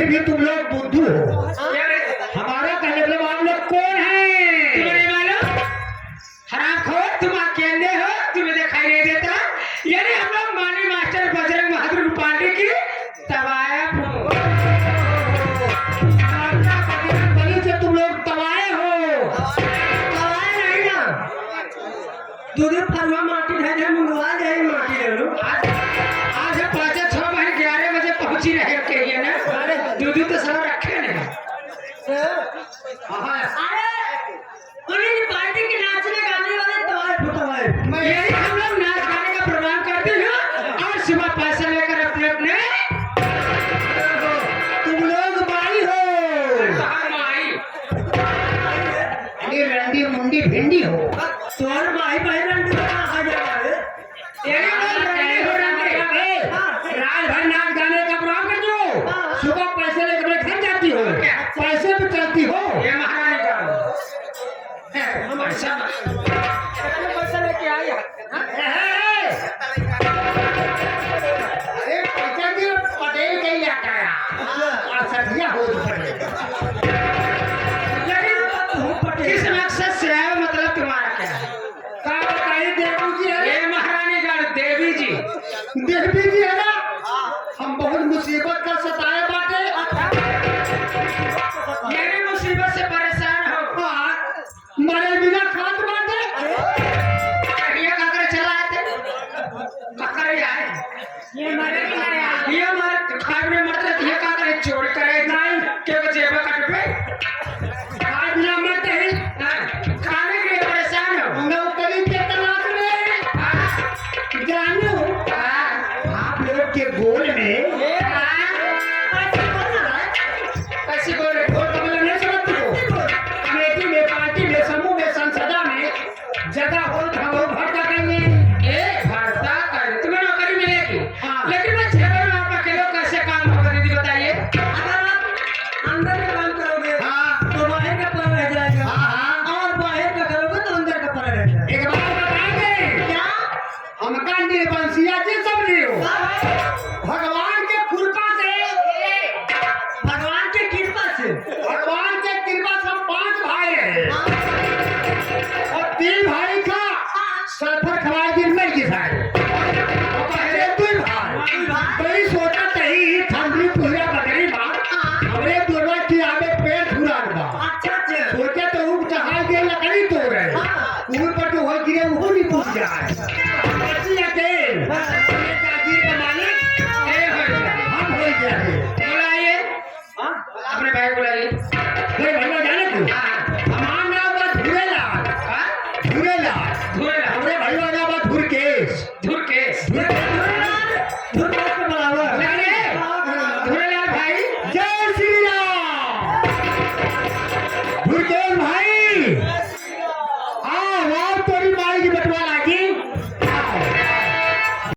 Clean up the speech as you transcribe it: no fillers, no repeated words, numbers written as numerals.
फिर भी तुम लोग बुद्धू हो। हमारा कहने मतलब आप लोग कौन है? तुम्हें मालूम हरामखोर, तुम अकेले हो, तुम्हें दिखाई नहीं देता। यानी हम लोग मानी मास्टर बजरंग बहादुर पांडे की तबाया बलि से तुम लोग तबाए हो। तबाया नहीं ना, दूध फलवा माटी भेजे मंगवा जाए माटी ले लो। आज 5-6 बजे 11 बजे पहुंची रहे के लिए ना, दूध तो सब रखे नहीं। अरे उन्हीं पार्टी के नाचने गाने वाले तबाए फुटवाए। यही हम लोग नाच गाने का प्रोग्राम करते हैं और सुबह पैसा लेकर अपने अपने तुम लोग बाई हो। अरे रंडी मुंडी भिंडी हो। तोर माई बहन आ जाए। यही लोग रंडी हो रंडी। रात भर नाच गाने का प्रोग्राम करते हो, सुबह पैसे लेकर अपने घर जाती हो, पैसे पे चलती हो। ये महारानी का हम ऐसा पैसा लेके आई है। अरे पैसा भी पटेल का ही आता है और सदिया हो लेकिन किस मकसद से है, मतलब तुम्हारा क्या है? का बताइए देवी जी है। ये महारानी का देवी जी। देवी जी है ना,